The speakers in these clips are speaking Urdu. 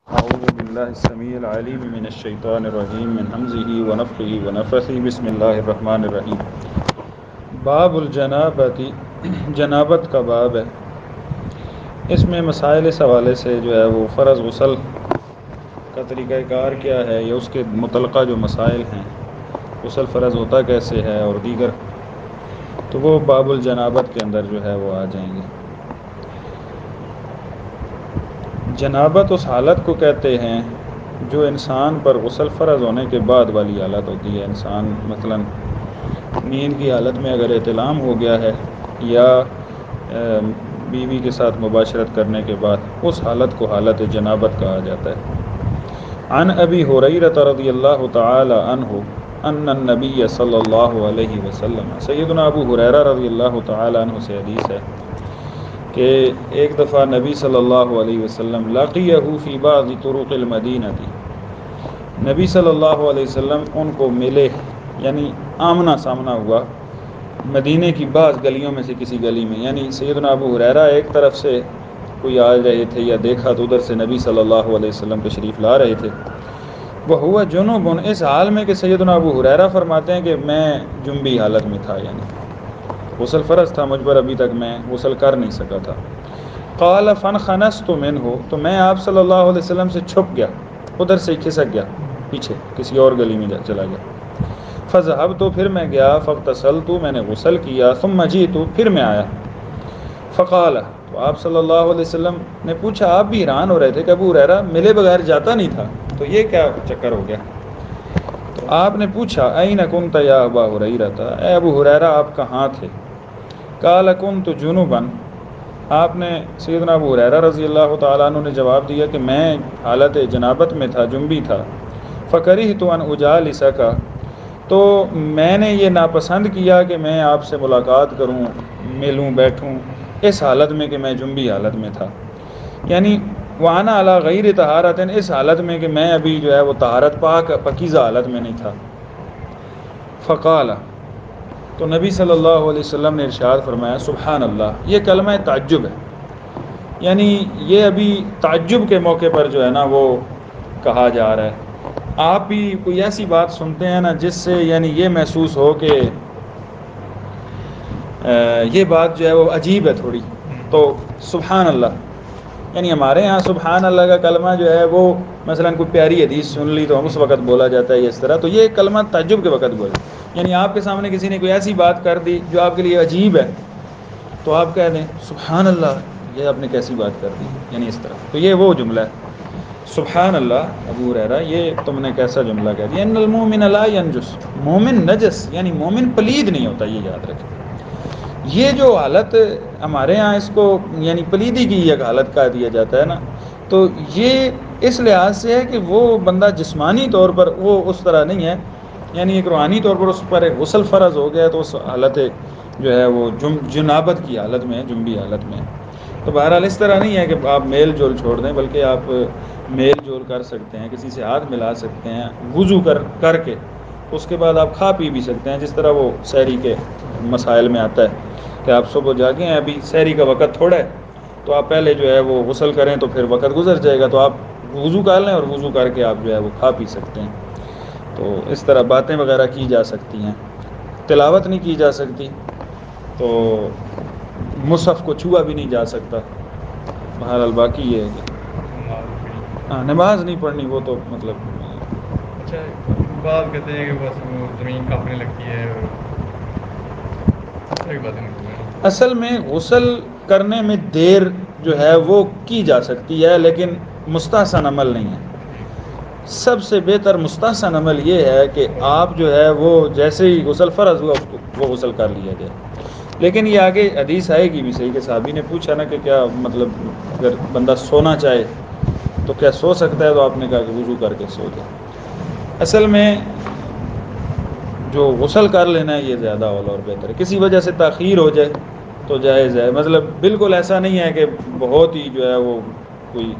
أعوذ بالله السميع العليم من الشيطان الرجيم من همزه ونفخه ونفثه بسم الله الرحمن الرحیم۔ باب الجنابت، جنابت کا باب ہے۔ اس میں مسائل اس حوالے سے جو ہے وہ فرض غسل کا طریقہ کار کیا ہے یا اس کے متعلقہ جو مسائل ہیں، غسل فرض ہوتا کیسے ہے اور دیگر، تو وہ باب الجنابت کے اندر جو ہے وہ آ جائیں گے۔ جنابت اس حالت کو کہتے ہیں جو انسان پر غسل فرض ہونے کے بعد والی حالت ہوتی ہے۔ انسان مثلا نیند کی حالت میں اگر احتلام ہو گیا ہے یا بیوی کے ساتھ مباشرت کرنے کے بعد، اس حالت کو حالت جنابت کہا جاتا ہے۔ عن ابی ہریرہ رضی اللہ تعالی عنہ ان النبی صلی اللہ علیہ وسلم، سیدنا ابو ہریرہ رضی اللہ تعالی عنہ سے حدیث ہے کہ ایک دفعہ نبی صلی اللہ علیہ وسلم لقیہ فی بعض طرق المدینہ، نبی صلی اللہ علیہ وسلم ان کو ملے، یعنی آمنا سامنا ہوا مدینے کی بعض گلیوں میں سے کسی گلی میں، یعنی سیدنا ابو ہریرہ ایک طرف سے کوئی آ رہے تھے یا دیکھا تو ادھر سے نبی صلی اللہ علیہ وسلم تشریف لا رہے تھے۔ وہو جنوب، اس حال میں کہ سیدنا ابو ہریرہ فرماتے ہیں کہ میں جنبی حالت میں تھا، یعنی غسل فرض تھا مجھ پر، ابھی تک میں غسل کر نہیں سکا تھا۔ قال فانخنست منہ، تو میں آپ صلی اللہ علیہ وسلم سے چھپ گیا، ادھر سے کھسک گیا پیچھے کسی اور گلی میں چلا گیا۔ فذهبت، پھر میں گیا، فاغتسلت، میں نے غسل کیا، ثم جئت، پھر میں آیا۔ فقال، تو آپ صلی اللہ علیہ وسلم نے پوچھا، آپ بھی حیران ہو رہے تھے کہ ابو ہریرہ ملے بغیر جاتا نہیں تھا، تو یہ کیا چکر ہو گیا؟ تو آپ نے پوچھا، این کنت یا ابا ہریرہ، اے ابو ہریرہ آپ کہاں تھے؟ قال کنت جنوبا، آپ نے سیدنا ابو ہریرہ رضی اللہ تعالیٰ عنہ نے جواب دیا کہ میں حالت جنابت میں تھا، جنبی تھا۔ فکرہت ان اجالسک، تو میں نے یہ ناپسند کیا کہ میں آپ سے ملاقات کروں، ملوں، بیٹھوں اس حالت میں کہ میں جنبی حالت میں تھا، یعنی وانا علی غیر طہارت، اس حالت میں کہ میں ابھی جو ہے وہ طہارت پاک پاکیزہ حالت میں نہیں تھا۔ فقال، تو نبی صلی اللہ علیہ وسلم نے ارشاد فرمایا، سبحان اللہ، یہ کلمہ تعجب ہے، یعنی یہ ابھی تعجب کے موقع پر جو ہے نا وہ کہا جا رہا ہے۔ آپ بھی کوئی ایسی بات سنتے ہیں نا جس سے یعنی یہ محسوس ہو کہ یہ بات جو ہے وہ عجیب ہے تھوڑی، تو سبحان اللہ، یعنی ہمارے ہاں سبحان اللہ کا کلمہ جو ہے وہ مثلا کوئی پیاری حدیث سن لی تو ہم اس وقت بولا جاتا ہے اس طرح، تو یہ کلمہ تعجب کے وقت بولا، یعنی آپ کے سامنے کسی نے کوئی ایسی بات کر دی جو آپ کے لیے عجیب ہے تو آپ کہہ دیں سبحان اللہ، یہ آپ نے کیسی بات کر دی، یعنی اس طرح، تو یہ وہ جملہ ہے سبحان اللہ ابو ہریرہ، یہ تم نے کیسا جملہ کہہ دیا۔ ان المؤمن لا ینجس، مومن نجس یعنی مومن پلید نہیں ہوتا، یہ یاد رکھیں۔ یہ جو حالت ہمارے ہاں اس کو یعنی پلیدی کی ایک حالت کہہ دیا جاتا ہے نا، تو یہ اس لحاظ سے ہے کہ وہ بندہ جسمانی طور پر وہ اس طرح نہیں ہے، یعنی ایک روحانی طور پر اس پر ایک غسل فرض ہو گیا تو اس حالت جو ہے وہ جنابت کی حالت میں ہے، جنبی حالت میں ہے۔ تو بہرحال اس طرح نہیں ہے کہ آپ میل جول چھوڑ دیں، بلکہ آپ میل جول کر سکتے ہیں، کسی سے ہاتھ ملا سکتے ہیں وضو کر کے، اس کے بعد آپ کھا پی بھی سکتے ہیں، جس طرح وہ سحری کے مسائل میں آتا ہے کہ آپ صبح جاگے ہیں، ابھی سحری کا وقت تھوڑا ہے، تو آپ پہلے جو ہے وہ غسل کریں تو پھر وقت گزر جائے گا، تو آپ وضو کر لیں اور وضو کر کے آپ جو ہے وہ کھا پی سکتے ہیں۔ تو اس طرح باتیں وغیرہ کی جا سکتی ہیں، تلاوت نہیں کی جا سکتی، تو مصحف کو چھوا بھی نہیں جا سکتا۔ بہرحال باقی یہ ہے کہ نماز نہیں پڑھنی، وہ تو مطلب اچھا، بعض کہتے ہیں کہ بس وہ زمین کانپنے لگتی ہے، ایک بات نہیں، اصل میں غسل کرنے میں دیر جو ہے وہ کی جا سکتی ہے، لیکن مستحسن عمل نہیں ہے۔ سب سے بہتر مستحسن عمل یہ ہے کہ آپ جو ہے وہ جیسے ہی غسل فرض ہوا وہ غسل کر لیا جائے، لیکن یہ آگے حدیث آئے گی بھی صحیح کہ صحابی نے پوچھا نا کہ کیا مطلب اگر بندہ سونا چاہے تو کیا سو سکتا ہے، تو آپ نے کہا کہ وضو کر کے سو جائے۔ اصل میں جو غسل کر لینا ہے یہ زیادہ اولا اور بہتر ہے، کسی وجہ سے تاخیر ہو جائے تو جائز ہے، مطلب بالکل ایسا نہیں ہے کہ بہت ہی جو ہے وہ کوئی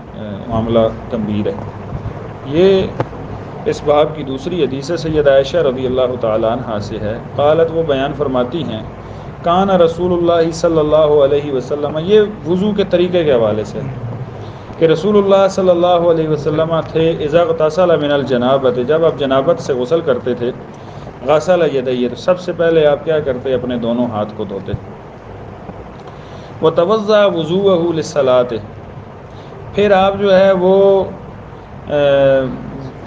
معاملہ گمبھیر ہے۔ یہ اس باب کی دوسری حدیث سید عائشہ رضی اللہ تعالی عنہا سے ہے، قالت، وہ بیان فرماتی ہیں، کان رسول اللہ صلی اللہ علیہ وسلم، یہ وضو کے طریقے کے حوالے سے، کہ رسول اللہ صلی اللہ علیہ وسلم تھے اذا اغتسل من الجنابت، جب آپ جنابت سے غسل کرتے تھے، غسل یدیہ، تو سب سے پہلے آپ کیا کرتے؟ اپنے دونوں ہاتھ کو دھوتے، وتوضأ وضوءہ للصلاۃ، پھر آپ جو ہے وہ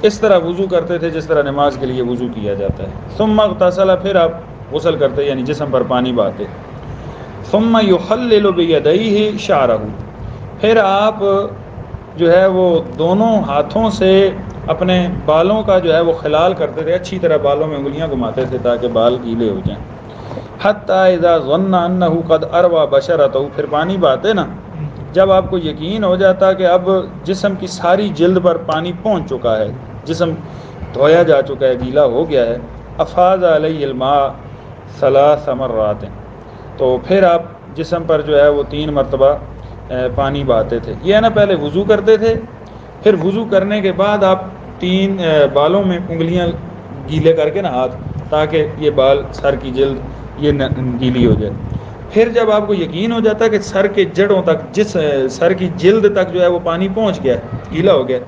اس طرح وضو کرتے تھے جس طرح نماز کے لیے وضو کیا جاتا ہے، ثم اغتسل، پھر آپ غسل کرتے یعنی جسم پر پانی بہاتے، ثم یخلل بیدیہ شعرہ، پھر آپ جو ہے وہ دونوں ہاتھوں سے اپنے بالوں کا جو ہے وہ خلال کرتے تھے، اچھی طرح بالوں میں انگلیاں گھماتے تھے تاکہ بال گیلے ہو جائیں، حتی اذا ظن انہ قد اروى بشرتہ، پھر پانی بہاتے نا، جب آپ کو یقین ہو جاتا کہ اب جسم کی ساری جلد پر پانی پہنچ چکا ہے، جسم دھویا جا چکا ہے، گیلا ہو گیا ہے، افاض علیہ الماء ثلاث مرات، تو پھر آپ جسم پر جو ہے وہ 3 مرتبہ پانی بہاتے تھے، یہ ہے نا، پہلے وضو کرتے تھے، پھر وضو کرنے کے بعد آپ 3 بالوں میں انگلیاں گیلے کر کے نا ہاتھ، تاکہ یہ بال سر کی جلد یہ گیلی ہو جائے، پھر جب آپ کو یقین ہو جاتا کہ سر کے جڑوں تک، جس سر کی جلد تک جو ہے وہ پانی پہنچ گیا، گیلا ہو گیا،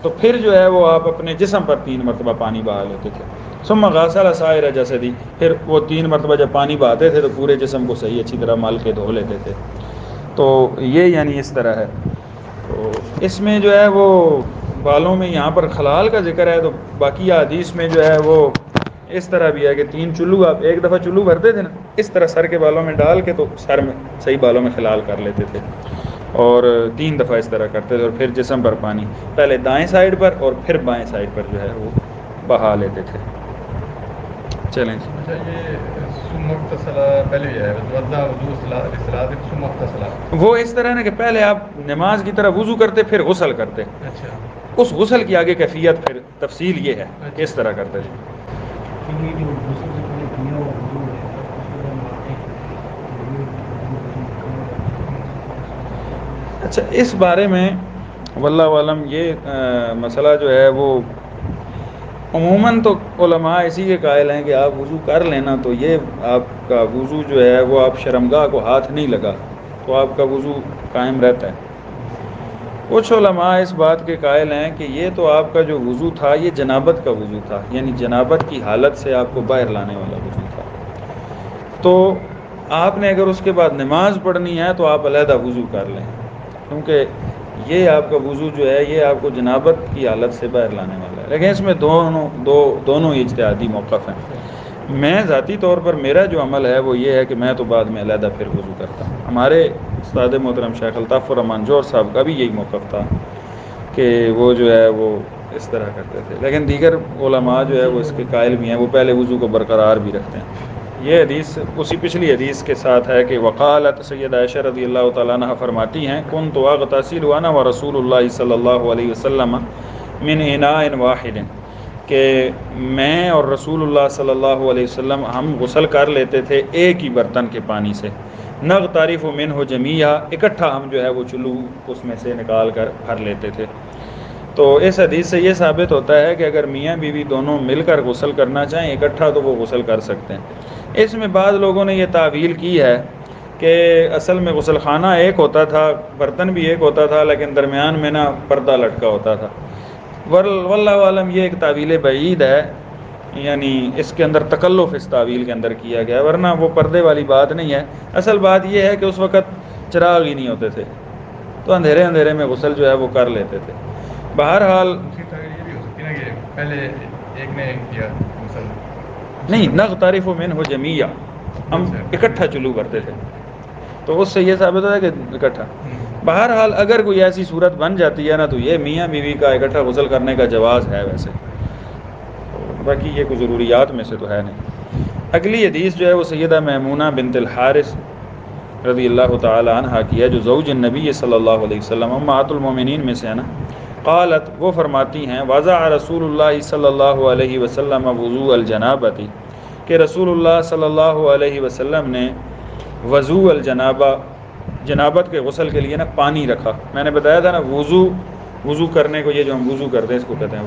تو پھر جو ہے وہ آپ اپنے جسم پر 3 مرتبہ پانی بہا لیتے تھے، ثم غسل سائر جسدی، پھر وہ 3 مرتبہ جب پانی بہاتے تھے تو پورے جسم کو صحیح اچھی طرح مل کے دھو لیتے تھے، تو یہ یعنی اس طرح ہے۔ تو اس میں جو ہے وہ بالوں میں یہاں پر خلال کا ذکر ہے، تو باقی حدیث میں جو ہے وہ اس طرح بھی ہے کہ 3 چلو، آپ ایک دفعہ چلو بھرتے تھے نا، اس طرح سر کے بالوں میں ڈال کے تو سر میں صحیح بالوں میں خلال کر لیتے تھے، اور 3 دفعہ اس طرح کرتے تھے، اور پھر جسم پر پانی پہلے دائیں سائڈ پر اور پھر بائیں سائڈ پر جو ہے وہ بہا لیتے تھے۔ چلیں جی۔ اچھا، یہ ثم اغتسل پہلے یہ ہے، وضوء وضوء للصلاۃ ثم اغتسل، وہ اس طرح نا کہ پہلے آپ نماز کی طرح وضو کرتے پھر غسل کرتے، اچھا اس غسل کی آگے کیفیت پھر تفصیل یہ ہے کہ اس طرح کرتے تھے۔ اچھا، اس بارے میں واللہ عالم یہ مسئلہ جو ہے وہ عموماً تو علماء اسی کے قائل ہیں کہ آپ وضو کر لینا تو یہ آپ کا وضو جو ہے وہ آپ شرمگاہ کو ہاتھ نہیں لگا تو آپ کا وضو قائم رہتا ہے۔ کچھ علماء اس بات کے قائل ہیں کہ یہ تو آپ کا جو وضو تھا یہ جنابت کا وضو تھا، یعنی جنابت کی حالت سے آپ کو باہر لانے والا وضو تھا، تو آپ نے اگر اس کے بعد نماز پڑھنی ہے تو آپ علیحدہ وضو کر لیں، کیونکہ یہ آپ کا وضو جو ہے یہ آپ کو جنابت کی حالت سے باہر لانے والا ہے، لیکن اس میں دونوں اجتہادی موقف ہیں۔ میں ذاتی طور پر میرا جو عمل ہے وہ یہ ہے کہ میں تو بعد میں علیحدہ پھر وضو کرتا ہوں۔ ہمارے استاد محترم شیخ الطاف الرحمن جوہر صاحب کا بھی یہی موقف تھا کہ وہ جو ہے وہ اس طرح کرتے تھے، لیکن دیگر علماء جو ہے وہ اس کے قائل بھی ہیں، وہ پہلے وضو کو برقرار بھی رکھتے ہیں۔ یہ حدیث اسی پچھلی حدیث کے ساتھ ہے کہ وقالت سیدہ عائشہ رضی اللہ تعالیٰ عنہ فرماتی ہیں کنت اغتسل وانا ورسول اللہ صلی اللہ علیہ وسلم من اناء واحد، کہ میں اور رسول اللہ صلی اللہ علیہ وسلم ہم غسل کر لیتے تھے ایک ہی برتن کے پانی سے، نغترف منہ جمیعا، اکٹھا ہم جو ہے وہ چلو اس میں سے نکال کر بھر لیتے تھے۔ تو اس حدیث سے یہ ثابت ہوتا ہے کہ اگر میاں بیوی دونوں مل کر غسل کرنا چاہیں اکٹھا تو وہ غسل کر سکتے ہیں۔ اس میں بعض لوگوں نے یہ تعویل کی ہے کہ اصل میں غسل خانہ ایک ہوتا تھا، برتن بھی ایک ہوتا تھا، لیکن درمیان میں نا پردہ لٹکا ہوتا تھا۔ واللہ عالم یہ ایک تعویل بعید ہے، یعنی اس کے اندر تکلف اس تعویل کے اندر کیا گیا، ورنہ وہ پردے والی بات نہیں ہے۔ اصل بات یہ ہے کہ اس وقت چراغ ہی نہیں ہوتے تھے تو اندھیرے میں غسل جو ہے وہ کر لیتے تھے۔ بہرحال اسی طرح یہ بھی ہو سکتی ہے نا کہ پہلے ایک نے کیا غسل، نہیں، نغترف منہ جمیعا، ہم اکٹھا چلو کرتے تھے، تو اس سے یہ ثابت ہوتا ہے کہ اکٹھا۔ بہرحال اگر کوئی ایسی صورت بن جاتی ہے نا تو یہ میاں بیوی کا اکٹھا غسل کرنے کا جواز ہے ویسے، باقی یہ کوئی ضروریات میں سے تو ہے نہیں۔ اگلی حدیث جو ہے وہ سیدہ میمونہ بنت الحارث رضی اللہ تعالی عنہ کی ہے، جو زوج النبی صلی اللہ علیہ وسلم امہات المومنین میں سے ہے نا۔ قالت، وہ فرماتی ہیں وضع رسول اللہ صلی اللہ علیہ وسلم وضوء الجنابۃ، کہ رسول اللہ صلی اللہ علیہ وسلم نے وضوء الجنابہ، جنابت کے غسل کے لیے نا پانی رکھا۔ میں نے بتایا تھا نا وضو کرنے کو، یہ جو ہم وضو کرتے ہیں اس کو کہتے ہیں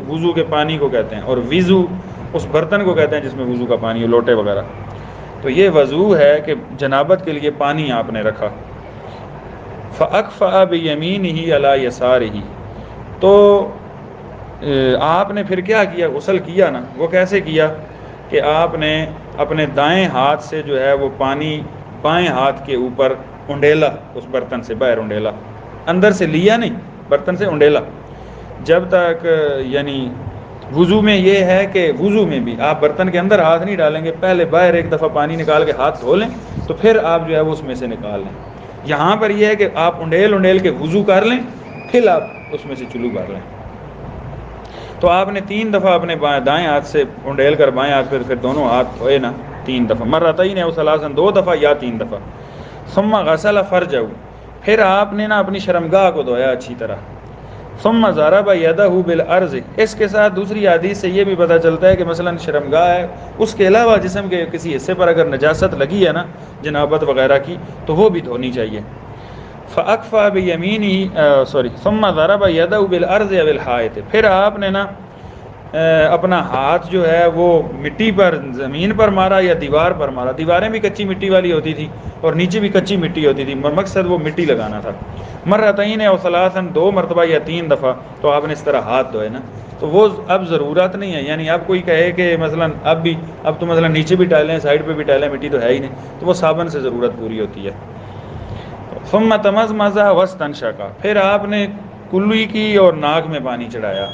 وضو کے پانی کو کہتے ہیں، اور وضو اس برتن کو کہتے ہیں جس میں وضو کا پانی ہو، لوٹے وغیرہ۔ تو یہ وضو ہے کہ جنابت کے لیے پانی آپ نے رکھا۔ فَأَكْفَأَ بِيَمِينِهِ عَلَى يَسَارِهِ، تو آپ نے پھر کیا کیا؟ غسل کیا نا، وہ کیسے کیا کہ آپ نے اپنے دائیں ہاتھ سے جو ہے وہ پانی بائیں ہاتھ کے اوپر انڈیلا، اس برتن سے باہر انڈیلا، اندر سے لیا نہیں، برتن سے انڈیلا، جب تک یعنی وضو میں یہ ہے کہ وضو میں بھی آپ برتن کے اندر ہاتھ نہیں ڈالیں گے، پہلے باہر ایک دفعہ پانی نکال کے ہاتھ دھو لیں تو پھر آپ جو ہے وہ اس میں سے نکال لیں۔ یہاں پر یہ ہے کہ آپ انڈیل کے وضو کر لیں، پھر آپ اس میں سے چلو کر لیں۔ تو آپ نے 3 دفعہ اپنے دائیں ہاتھ سے انڈیل کر بائیں ہاتھ پھر دونوں ہاتھ دھوئے نا 3 دفعہ، مرتين او ثلاثا، 2 دفعہ یا 3 دفعہ۔ ثم غسل فرجہ، پھر آپ نے نا اپنی شرمگاہ کو دھویا اچھی طرح۔ ثم ضرب یدہ بالارض، اس کے ساتھ دوسری حدیث سے یہ بھی پتہ چلتا ہے کہ مثلا شرمگاہ ہے، اس کے علاوہ جسم کے کسی حصے پر اگر نجاست لگی ہے نا جنابت وغیرہ کی تو وہ بھی دھونی چاہیے۔ فَأَكْفَى بِيَمِينِهِ ثُمَّ ضَرَبَ يَدَهُ بِالْأَرْضِ أَوِ الْحَائِطِ، پھر آپ نے نا اپنا ہاتھ جو ہے وہ مٹی پر، زمین پر مارا یا دیوار پر مارا، دیواریں بھی کچی مٹی والی ہوتی تھی اور نیچے بھی کچی مٹی ہوتی تھی، مقصد وہ مٹی لگانا تھا۔ مرتين او ثلاثا، 2 مرتبہ یا 3 دفعہ، تو آپ نے اس طرح ہاتھ دھوئے نا، تو وہ اب ضرورت نہیں ہے، یعنی اب کوئی کہے کہ مثلا اب تو مثلا نیچے بھی ٹائلیں سائڈ پہ بھی ٹائلیں، مٹی تو ہے ہی نہیں، تو وہ صابن سے ضرورت پوری ہوتی ہے۔ ثم تمزمز واستنشق، پھر آپ نے کلی کی اور ناک میں پانی چڑھایا،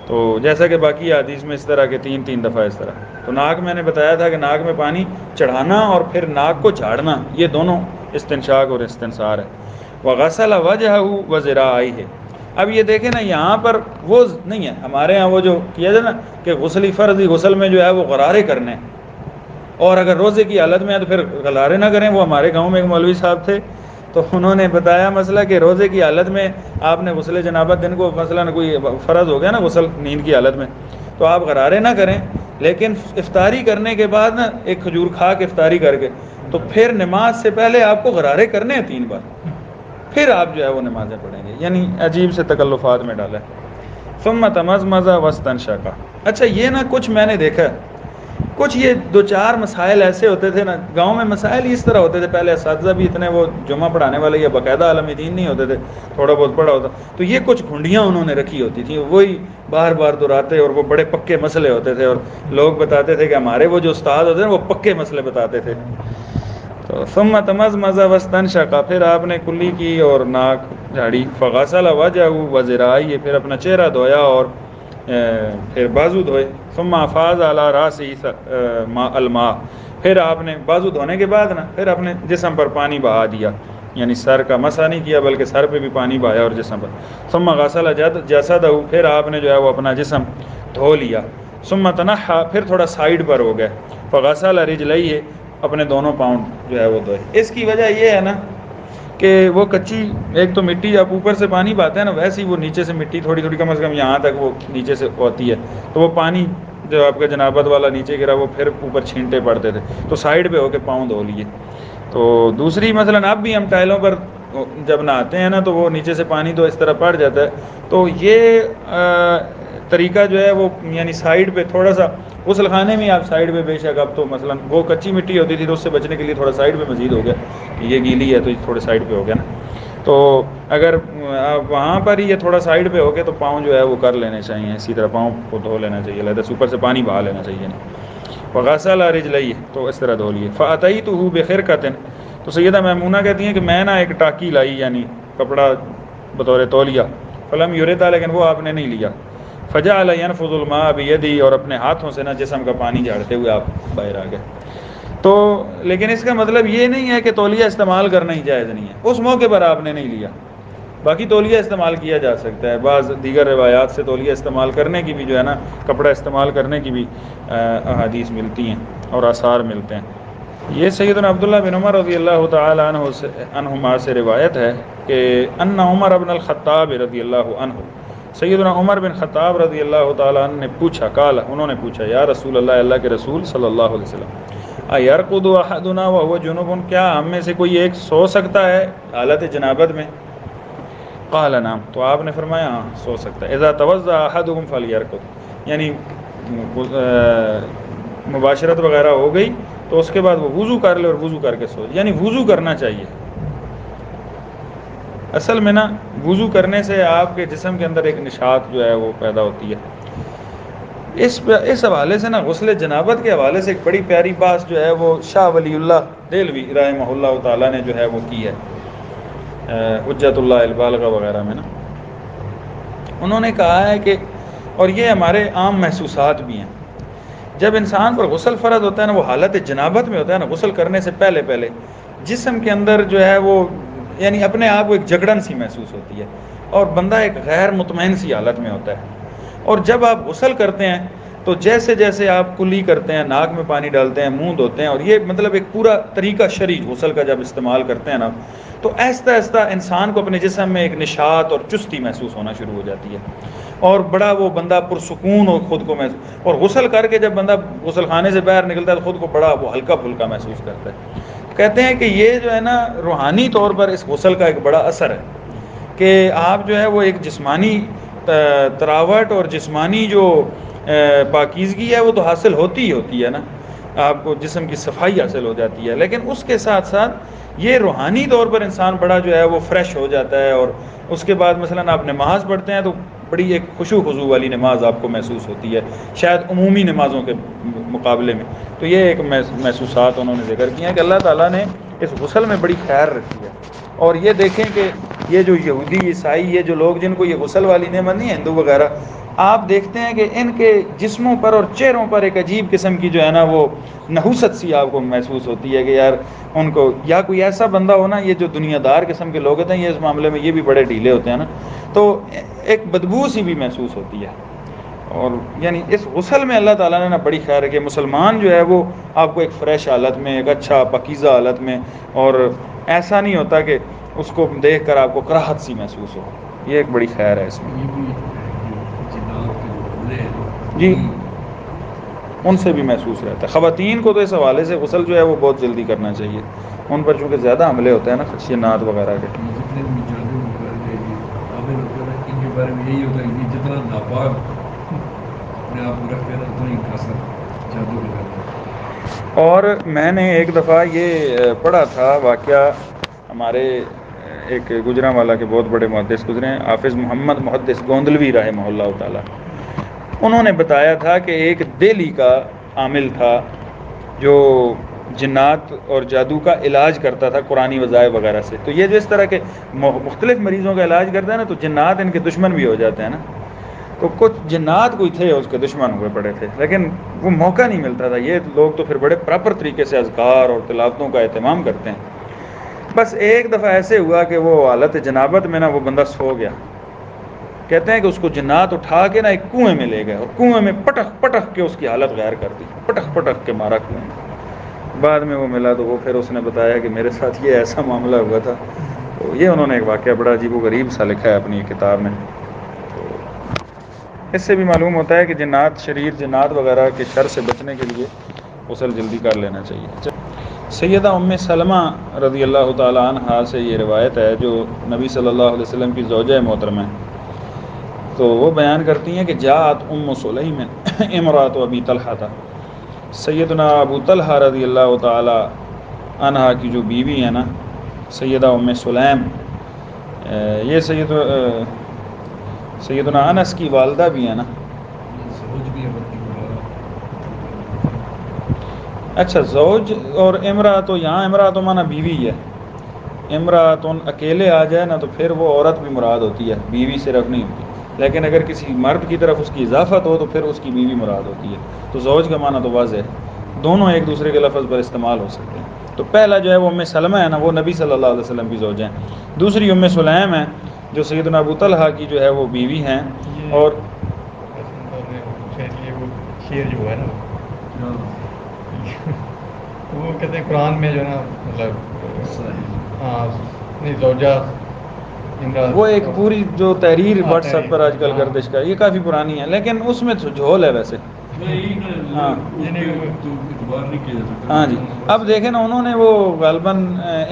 تو جیسا کہ باقی حدیث میں اس طرح کے 3 دفعہ اس طرح، تو ناک میں نے بتایا تھا کہ ناک میں پانی چڑھانا اور پھر ناک کو جھاڑنا، یہ دونوں استنشاق اور استنثار ہے۔ وغسل وجهه وذراعيه، اب یہ دیکھیں نا یہاں پر وہ نہیں ہے ہمارے ہاں وہ جو کیا جائے نا کہ غسل فرضی غسل میں جو ہے وہ غرارے کرنے، اور اگر روزے کی حالت میں ہے تو پھر غرارے نہ کریں۔ وہ ہمارے گاؤں میں ایک مولوی صاحب تھے، تو انہوں نے بتایا مسئلہ کہ روزے کی حالت میں آپ نے غسل جنابت دن کو مثلا کوئی فرض ہو گیا نا غسل نیند کی حالت میں، تو آپ غرارے نہ کریں، لیکن افطاری کرنے کے بعد نا ایک کھجور کھا کے افطاری کر کے تو پھر نماز سے پہلے آپ کو غرارے کرنے ہیں 3 بار، پھر آپ جو ہے وہ نمازیں پڑھیں گے، یعنی عجیب سے تکلفات میں ڈالا ہے۔ ثم تمزمز واستنشق، اچھا یہ نا کچھ میں نے دیکھا ہے، کچھ یہ 2-4 مسائل ایسے ہوتے تھے نا گاؤں میں، مسائل ہی اس طرح ہوتے تھے، پہلے اساتذہ بھی اتنے وہ جمعہ پڑھانے والے یا باقاعدہ عالم دین نہیں ہوتے تھے، تھوڑا بہت پڑھا ہوتا، تو یہ کچھ گھنڈیاں انہوں نے رکھی ہوتی تھیں، وہی بار بار دہراتے، اور وہ بڑے پکے مسئلے ہوتے تھے، اور لوگ بتاتے تھے کہ ہمارے وہ جو استاد ہوتے ہیں وہ پکے مسئلے بتاتے تھے۔ تو ثم تمزمز واستنشق، پھر آپ نے کلی کی اور ناک جھاڑی۔ فغسل وجهه وذراعيه، پھر اپنا چہرہ دھویا اور پھر بازو دھوئے۔ ثم افاض على راسه الماء، پھر آپ نے بازو دھونے کے بعد نا پھر اپنے جسم پر پانی بہا دیا، یعنی سر کا مسح نہیں کیا بلکہ سر پہ بھی پانی بہایا اور جسم پر۔ ثم غسل جسده، پھر آپ نے جو ہے وہ اپنا جسم دھو لیا۔ ثم تنحى، پھر تھوڑا سائیڈ پر ہو گئے۔ فغسل رجليه، اپنے دونوں پاؤں جو ہے وہ دھوئے۔ اس کی وجہ یہ ہے نا کہ وہ کچی، ایک تو مٹی آپ اوپر سے پانی بہاتے ہیں نا، ویسے ہی وہ نیچے سے مٹی تھوڑی تھوڑی کم از کم یہاں تک وہ نیچے سے ہوتی ہے، تو وہ پانی جو آپ کا جنابت والا نیچے گرا وہ پھر اوپر چھینٹے پڑتے تھے، تو سائیڈ پہ ہو کے پاؤں دھو لیے۔ تو دوسری مثلا اب بھی ہم ٹائلوں پر جب نہاتے ہیں نا تو وہ نیچے سے پانی تو اس طرح پڑ جاتا ہے، تو یہ طریقہ جو ہے وہ یعنی سائیڈ پہ تھوڑا سا، غسل خانے میں آپ سائیڈ پہ بے شک، اب تو مثلا وہ کچی مٹی ہوتی تھی تو اس سے بچنے کے لیے تھوڑا سائیڈ پہ مزید ہو گیا، یہ گیلی ہے تو تھوڑے سائیڈ پہ ہو گیا نا، تو اگر آپ وہاں پر ہی یہ تھوڑا سائیڈ پہ ہو گیا تو پاؤں جو ہے وہ کر لینے چاہیے، اسی طرح پاؤں کو دھو لینا چاہیے، علیحدہ سے اوپر سے پانی بہا لینا چاہیے نہیں۔ وغسل رجليه، تو اس طرح دھو لیے۔ فاتيته بخرقه، تو سیدہ میمونہ کہتی ہیں کہ میں نا ایک ٹاکی لائی، یعنی کپڑا بطور تولیہ، فلم یردا، لیکن وہ آپ نے نہیں لیا۔ فجعل ينفض الماء بيده، اور اپنے ہاتھوں سے نا جسم کا پانی جھاڑتے ہوئے آپ باہر آ گئے۔ تو لیکن اس کا مطلب یہ نہیں ہے کہ تولیہ استعمال کرنا ہی جائز نہیں ہے، اس موقع پر آپ نے نہیں لیا، باقی تولیہ استعمال کیا جا سکتا ہے، بعض دیگر روایات سے تولیہ استعمال کرنے کی بھی جو ہے نا کپڑا استعمال کرنے کی بھی احادیث ملتی ہیں اور آثار ملتے ہیں۔ یہ سیدنا عبداللہ بن عمر رضی اللہ تعالی عنہما سے روایت ہے کہ ان عمر بن الخطاب رضی اللہ عنہ، سیدنا عمر بن خطاب رضی اللہ تعالی عنہ نے پوچھا، انہوں نے پوچھا، یا رسول اللہ، اللہ کے رسول صلی اللہ علیہ وسلم، ایرقد احدنا وهو جنوب، کیا ہم میں سے کوئی ایک سو سکتا ہے حالت جنابت میں؟ قال نعم، تو آپ نے فرمایا ہاں سو سکتا ہے۔ اذا توضأ احدكم فليرقد، یعنی مباشرت وغیرہ ہو گئی تو اس کے بعد وہ وضو کر لے اور وضو کر کے سو، یعنی وضو کرنا چاہیے۔ اصل میں نا وضو کرنے سے آپ کے جسم کے اندر ایک نشاط جو ہے وہ پیدا ہوتی ہے. اس حوالے سے نا غسل جنابت کے حوالے سے ایک بڑی پیاری بات جو ہے وہ شاہ ولی اللہ دہلوی رحمہ اللہ تعالیٰ نے جو ہے وہ کی ہے حجت اللہ البالغہ وغیرہ میں نا. انہوں نے کہا ہے کہ اور یہ ہمارے عام محسوسات بھی ہیں. جب انسان پر غسل فرض ہوتا ہے نا وہ حالت جنابت میں ہوتا ہے نا غسل کرنے سے پہلے جسم کے اندر جو ہے وہ یعنی اپنے آپ کو ایک جگڑن سی محسوس ہوتی ہے اور بندہ ایک غیر مطمئن سی حالت میں ہوتا ہے. اور جب آپ غسل کرتے ہیں تو جیسے جیسے آپ کلی کرتے ہیں ناک میں پانی ڈالتے ہیں منہ دھوتے ہیں اور یہ مطلب ایک پورا طریقہ شرعی غسل کا جب استعمال کرتے ہیں نا تو آہستہ آہستہ انسان کو اپنے جسم میں ایک نشاط اور چستی محسوس ہونا شروع ہو جاتی ہے اور بڑا وہ بندہ پرسکون اور خود کو محسوس اور غسل کر کے جب بندہ غسل خانے سے باہر نکلتا ہے تو خود کو بڑا وہ ہلکا پھلکا محسوس کرتا ہے. کہتے ہیں کہ یہ جو ہے نا روحانی طور پر اس غسل کا ایک بڑا اثر ہے کہ آپ جو ہے وہ ایک جسمانی تراوٹ اور جسمانی جو پاکیزگی ہے وہ تو حاصل ہوتی ہی ہوتی ہے نا, آپ کو جسم کی صفائی حاصل ہو جاتی ہے, لیکن اس کے ساتھ ساتھ یہ روحانی طور پر انسان بڑا جو ہے وہ فریش ہو جاتا ہے. اور اس کے بعد مثلا آپ نماز پڑھتے ہیں تو بڑی ایک خشوع خضوع والی نماز آپ کو محسوس ہوتی ہے شاید عمومی نمازوں کے مقابلے میں. تو یہ ایک محسوسات انہوں نے ذکر کیا ہے کہ اللہ تعالیٰ نے اس غسل میں بڑی خیر رکھی ہے. اور یہ دیکھیں کہ یہ جو یہودی عیسائی یہ جو لوگ جن کو یہ غسل والی نعمت نہیں ہے ہندو وغیرہ, آپ دیکھتے ہیں کہ ان کے جسموں پر اور چہروں پر ایک عجیب قسم کی جو ہے نا وہ نحوست سی آپ کو محسوس ہوتی ہے کہ یار ان کو یا کوئی ایسا بندہ ہو نا, یہ جو دنیا دار قسم کے لوگ ہوتے ہیں یہ اس معاملے میں یہ بھی بڑے ڈھیلے ہوتے ہیں نا, تو ایک بدبو سی بھی محسوس ہوتی ہے. اور یعنی اس غسل میں اللہ تعالیٰ نے نا بڑی خیر ہے کہ مسلمان جو ہے وہ آپ کو ایک فریش حالت میں ایک اچھا پاکیزہ حالت میں, اور ایسا نہیں ہوتا کہ اس کو دیکھ کر آپ کو کراہت سی محسوس ہو. یہ ایک بڑی خیر ہے اس میں. جی ان سے بھی محسوس رہتا ہے. خواتین کو تو اس حوالے سے غسل جو ہے وہ بہت جلدی کرنا چاہیے, ان پر چونکہ زیادہ حملے ہوتے ہیں نا خدشات وغیرہ کے. اور میں نے ایک دفعہ یہ پڑھا تھا واقعہ, ہمارے ایک گجرانوالہ کے بہت بڑے محدث گزرے ہیں حافظ محمد محدث گوندلوی رحمہ اللہ تعالیٰ, انہوں نے بتایا تھا کہ ایک دہلی کا عامل تھا جو جنات اور جادو کا علاج کرتا تھا قرآنی وظائف وغیرہ سے. تو یہ جو اس طرح کے مختلف مریضوں کا علاج کرتا ہے نا تو جنات ان کے دشمن بھی ہو جاتے ہیں نا, تو کچھ جنات کوئی تھے اس کے دشمن ہوئے پڑے تھے لیکن وہ موقع نہیں ملتا تھا. یہ لوگ تو پھر بڑے پراپر طریقے سے اذکار اور تلاوتوں کا اہتمام کرتے ہیں. بس ایک دفعہ ایسے ہوا کہ وہ حالت جنابت میں نا وہ بندہ سو گیا. کہتے ہیں کہ اس کو جنات اٹھا کے نا ایک کنویں میں لے گئے اور کنویں میں پٹک پٹک کے اس کی حالت غیر کر دی, پٹک پٹک کے مارا کنویں میں. بعد میں وہ ملا تو وہ پھر اس نے بتایا کہ میرے ساتھ یہ ایسا معاملہ ہوا تھا. تو یہ انہوں نے ایک واقعہ بڑا عجیب و غریب سا لکھا ہے اپنی کتاب میں. تو اس سے بھی معلوم ہوتا ہے کہ جنات شریر جنات وغیرہ کے شر سے بچنے کے لیے غسل جلدی کر لینا چاہیے. سیدہ ام سلمہ رضی اللہ تعالیٰ عنہا سے یہ روایت ہے جو نبی صلی اللہ علیہ وسلم کی زوجہ محترمہ ہے. تو وہ بیان کرتی ہیں کہ جاءت ام سلیم امرأۃ ابی طلحہ تھا, سیدنا ابو طلحہ رضی اللہ تعالی عنہا کی جو بیوی ہے نا سیدہ ام سلیم, یہ سیدنا انس کی والدہ بھی ہے نا. اچھا زوج اور امرأۃ, تو یہاں امرأۃ مانا بیوی ہے. امرأۃ اکیلے آ جائے نا تو پھر وہ عورت بھی مراد ہوتی ہے, بیوی صرف نہیں ہوتی. لیکن اگر کسی مرد کی طرف اس کی اضافت ہو تو پھر اس کی بیوی مراد ہوتی ہے. تو زوج کا معنی تو واضح ہے, دونوں ایک دوسرے کے لفظ پر استعمال ہو سکتے ہیں. تو پہلا جو ہے وہ ام سلمہ ہے نا وہ نبی صلی اللہ علیہ وسلم کی زوجیں ہیں. دوسری ام سلیم ہے جو سیدنا ابو طلحہ کی جو ہے وہ بیوی ہیں. اور شیر جو ہے نا وہ کہتے ہیں قرآن میں جو ہے نا مطلب نہیں زوجہ وہ ایک پوری جو تحریر واٹس ایپ پر آج کل گردش کا یہ کافی پرانی ہے لیکن اس میں جھول ہے ویسے. ہاں جی اب دیکھیں نا انہوں نے وہ غالباً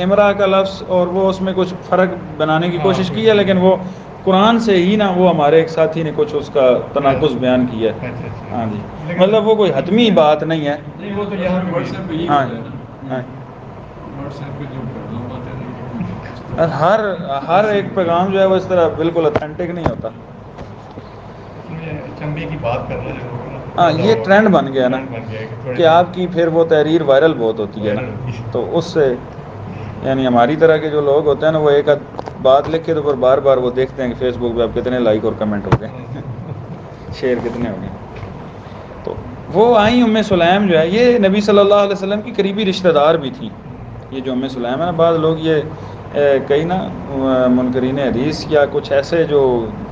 امرا کا لفظ اور وہ اس میں کچھ فرق بنانے کی کوشش کی ہے لیکن وہ قرآن سے ہی نا وہ ہمارے ایک ساتھی نے کچھ اس کا تناقض بیان کیا ہے. ہاں جی مطلب وہ کوئی حتمی بات نہیں ہے. ہاں ہر ایک پیغام جو ہے وہ اس طرح بالکل اتھینٹک نہیں ہوتا. چمبے کی بات کرنا جو ہاں یہ ٹرینڈ بن گیا نا کہ آپ کی کی پھر وہ تحریر وائرل بہت ہوتی ہے نا, تو اس سے یعنی ہماری طرح کے جو لوگ ہوتے ہیں نا وہ ایک بات لکھ کے تو پھر بار بار وہ دیکھتے ہیں کہ فیس بک پہ اب کتنے لائک اور کمنٹ ہو گئے, شیئر کتنے ہو گئے. تو وہ آئیں ام سلیم جو ہے یہ نبی صلی اللہ علیہ وسلم کی قریبی رشتہ دار بھی تھیں. یہ جو ام سلیم ہے نا, بعض لوگ یہ کئی نا منکرین حدیث یا کچھ ایسے جو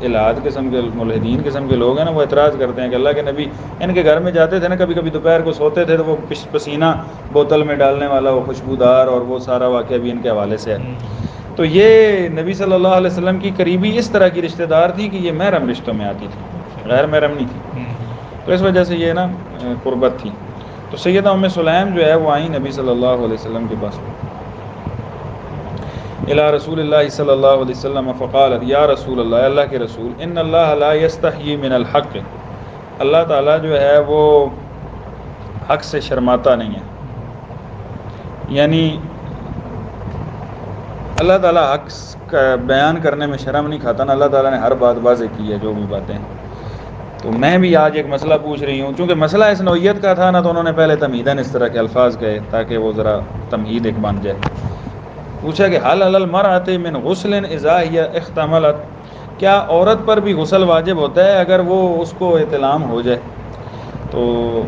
الہاد قسم کے ملحدین قسم کے لوگ ہیں نا وہ اعتراض کرتے ہیں کہ اللہ کے نبی ان کے گھر میں جاتے تھے نا, کبھی کبھی دوپہر کو سوتے تھے تو وہ پسینہ بوتل میں ڈالنے والا وہ خوشبودار اور وہ سارا واقعہ بھی ان کے حوالے سے ہے. تو یہ نبی صلی اللہ علیہ وسلم کی قریبی اس طرح کی رشتہ دار تھی کہ یہ محرم رشتوں میں آتی تھی, غیر محرم نہیں تھی. تو اس وجہ سے یہ نا قربت تھی. تو سیدہ ام سلیم جو ہے وہ آئیں نبی صلی اللہ علیہ وسلم کے پاس الی رسول اللہ صلی اللہ علیہ وسلم فقالت یا رسول اللہ, اللہ کے رسول, ان اللہ لا یستحیی من الحق, اللہ تعالیٰ جو ہے وہ حق سے شرماتا نہیں ہے. یعنی اللہ تعالیٰ حق کا بیان کرنے میں شرم نہیں کھاتا نا, اللہ تعالیٰ نے ہر بات واضح کی ہے جو بھی باتیں ہیں. تو میں بھی آج ایک مسئلہ پوچھ رہی ہوں, چونکہ مسئلہ اس نوعیت کا تھا نا تو انہوں نے پہلے تمہیداً اس طرح کے الفاظ کہے تاکہ وہ ذرا تمہید ایک بن جائے. پوچھا کہ حل علی المرأۃ من غسل اذا ہی احتملت, کیا عورت پر بھی غسل واجب ہوتا ہے اگر وہ اس کو احتلام ہو جائے. تو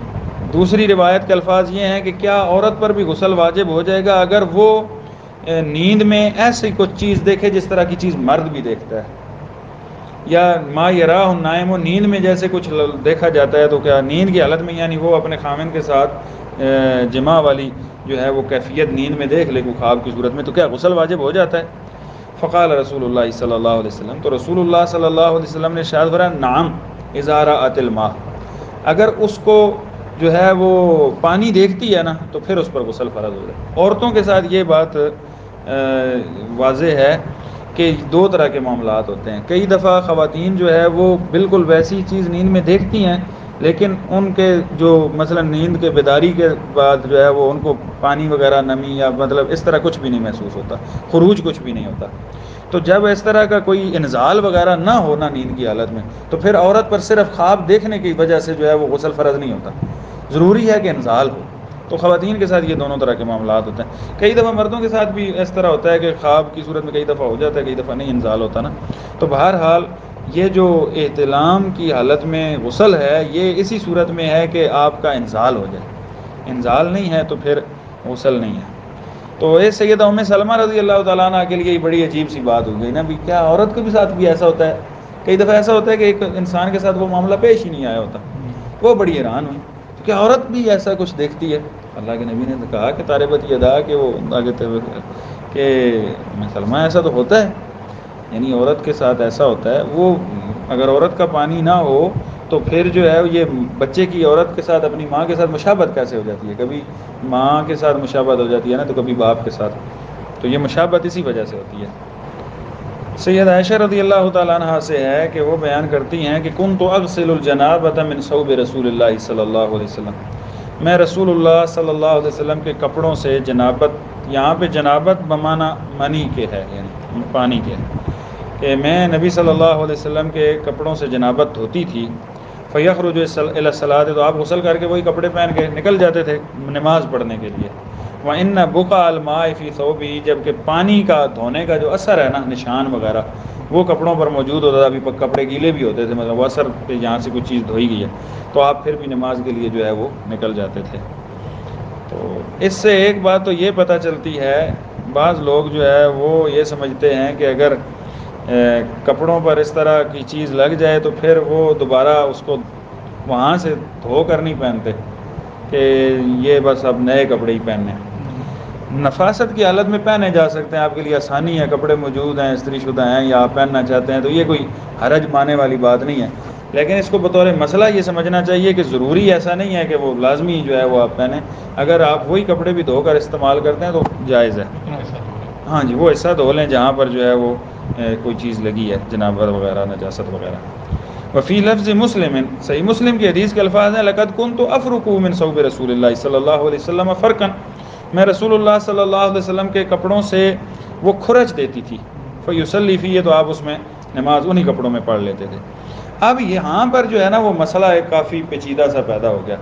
دوسری روایت کے الفاظ یہ ہیں کہ کیا عورت پر بھی غسل واجب ہو جائے گا اگر وہ نیند میں ایسی کچھ چیز دیکھے جس طرح کی چیز مرد بھی دیکھتا ہے, یا ما یراہ النائم, نیند میں جیسے کچھ دیکھا جاتا ہے, تو کیا نیند کی حالت میں یعنی وہ اپنے خامن کے ساتھ جماع والی جو ہے وہ کیفیت نیند میں دیکھ لے کو خواب کی صورت میں, تو کیا غسل واجب ہو جاتا ہے. فقال رسول اللہ صلی اللہ علیہ وسلم, تو رسول اللہ صلی اللہ علیہ وسلم نے ارشاد فرمایا نعم اذا رأت الماء, اگر اس کو جو ہے وہ پانی دیکھتی ہے نا تو پھر اس پر غسل فرض ہو جائے. عورتوں کے ساتھ یہ بات واضح ہے کہ دو طرح کے معاملات ہوتے ہیں. کئی دفعہ خواتین جو ہے وہ بالکل ویسی چیز نیند میں دیکھتی ہیں, لیکن ان کے جو مثلا نیند کے بیداری کے بعد جو ہے وہ ان کو پانی وغیرہ نمی یا مطلب اس طرح کچھ بھی نہیں محسوس ہوتا, خروج کچھ بھی نہیں ہوتا. تو جب اس طرح کا کوئی انزال وغیرہ نہ ہونا نیند کی حالت میں, تو پھر عورت پر صرف خواب دیکھنے کی وجہ سے جو ہے وہ غسل فرض نہیں ہوتا, ضروری ہے کہ انزال ہو. تو خواتین کے ساتھ یہ دونوں طرح کے معاملات ہوتے ہیں. کئی دفعہ مردوں کے ساتھ بھی اس طرح ہوتا ہے کہ خواب کی صورت میں کئی دفعہ ہو جاتا ہے, کئی دفعہ نہیں انزال ہوتا نا. تو بہرحال یہ جو احتلام کی حالت میں غسل ہے یہ اسی صورت میں ہے کہ آپ کا انزال ہو جائے, انزال نہیں ہے تو پھر غسل نہیں ہے. تو اے سیدہ ام سلمہ رضی اللہ تعالیٰ عنہ کے لیے یہ بڑی عجیب سی بات ہو گئی نا, بھی کیا عورت کے بھی ساتھ بھی ایسا ہوتا ہے. کئی دفعہ ایسا ہوتا ہے کہ ایک انسان کے ساتھ وہ معاملہ پیش ہی نہیں آیا ہوتا, وہ بڑی حیران ہوئی تو کیا عورت بھی ایسا کچھ دیکھتی ہے. اللہ کے نبی نے کہا کہ تاربت ادا کہ وہ آگے کہ ام سلمہ ایسا تو ہوتا ہے, یعنی عورت کے ساتھ ایسا ہوتا ہے. وہ اگر عورت کا پانی نہ ہو تو پھر جو ہے یہ بچے کی عورت کے ساتھ اپنی ماں کے ساتھ مشابہت کیسے ہو جاتی ہے. کبھی ماں کے ساتھ مشابہت ہو جاتی ہے نا, تو کبھی باپ کے ساتھ, تو یہ مشابہت اسی وجہ سے ہوتی ہے. سید عائشہ رضی اللہ تعالیٰ عنہ سے ہے کہ وہ بیان کرتی ہیں کہ کنت اغسل الجنابۃ من ثوب رسول اللہ صلی اللہ علیہ وسلم, میں رسول اللہ صلی اللہ علیہ وسلم کے کپڑوں سے جنابت, یہاں پہ جنابت بمعنی منی کے ہے یعنی پانی کے, کہ میں نبی صلی اللہ علیہ وسلم کے کپڑوں سے جنابت ہوتی تھی. فیخرج الی الصلاۃ, تو آپ غسل کر کے وہی کپڑے پہن کے نکل جاتے تھے نماز پڑھنے کے لیے. وَإِنَّ بُقَعَ الْمَاءِ فِي ثَوْبِهِ, جبکہ پانی کا دھونے کا جو اثر ہے نا, نشان وغیرہ وہ کپڑوں پر موجود ہوتا تھا. ابھی کپڑے گیلے بھی ہوتے تھے, مطلب وہ اثر کہ یہاں سے کچھ چیز دھوئی گئی ہے, تو آپ پھر بھی نماز کے لیے جو ہے وہ نکل جاتے تھے. تو اس سے ایک بات تو یہ پتہ چلتی ہے, بعض لوگ جو ہے وہ یہ سمجھتے ہیں کہ اگر کپڑوں پر اس طرح کی چیز لگ جائے تو پھر وہ دوبارہ اس کو وہاں سے دھو کر نہیں پہنتے, کہ یہ بس اب نئے کپڑے ہی پہننے. نفاست کی حالت میں پہنے جا سکتے ہیں, آپ کے لیے آسانی ہے, کپڑے موجود ہیں, استری شدہ ہیں, یا آپ پہننا چاہتے ہیں, تو یہ کوئی حرج مانے والی بات نہیں ہے. لیکن اس کو بطور مسئلہ یہ سمجھنا چاہیے کہ ضروری ایسا نہیں ہے کہ وہ لازمی جو ہے وہ آپ پہنیں. اگر آپ وہی کپڑے بھی دھو کر استعمال کرتے ہیں تو جائز ہے. ہاں جی, وہ حصہ دھو لیں جہاں پر جو ہے وہ کوئی چیز لگی ہے, جنابت وغیرہ, نجاست وغیرہ. وفی لفظ مسلم, صحیح مسلم کی حدیث کے الفاظ ہیں لقد كنت افرق من ثوب رسول اللہ صلی اللہ علیہ وسلم فرقا, میں رسول اللہ صلی اللہ علیہ وسلم کے کپڑوں سے وہ کھرچ دیتی تھی، فیصلی فیہ، تو آپ اس میں نماز انہی کپڑوں میں پڑھ لیتے تھے۔ اب یہاں پر جو ہے نا وہ مسئلہ ایک کافی پیچیدہ سا پیدا ہو گیا،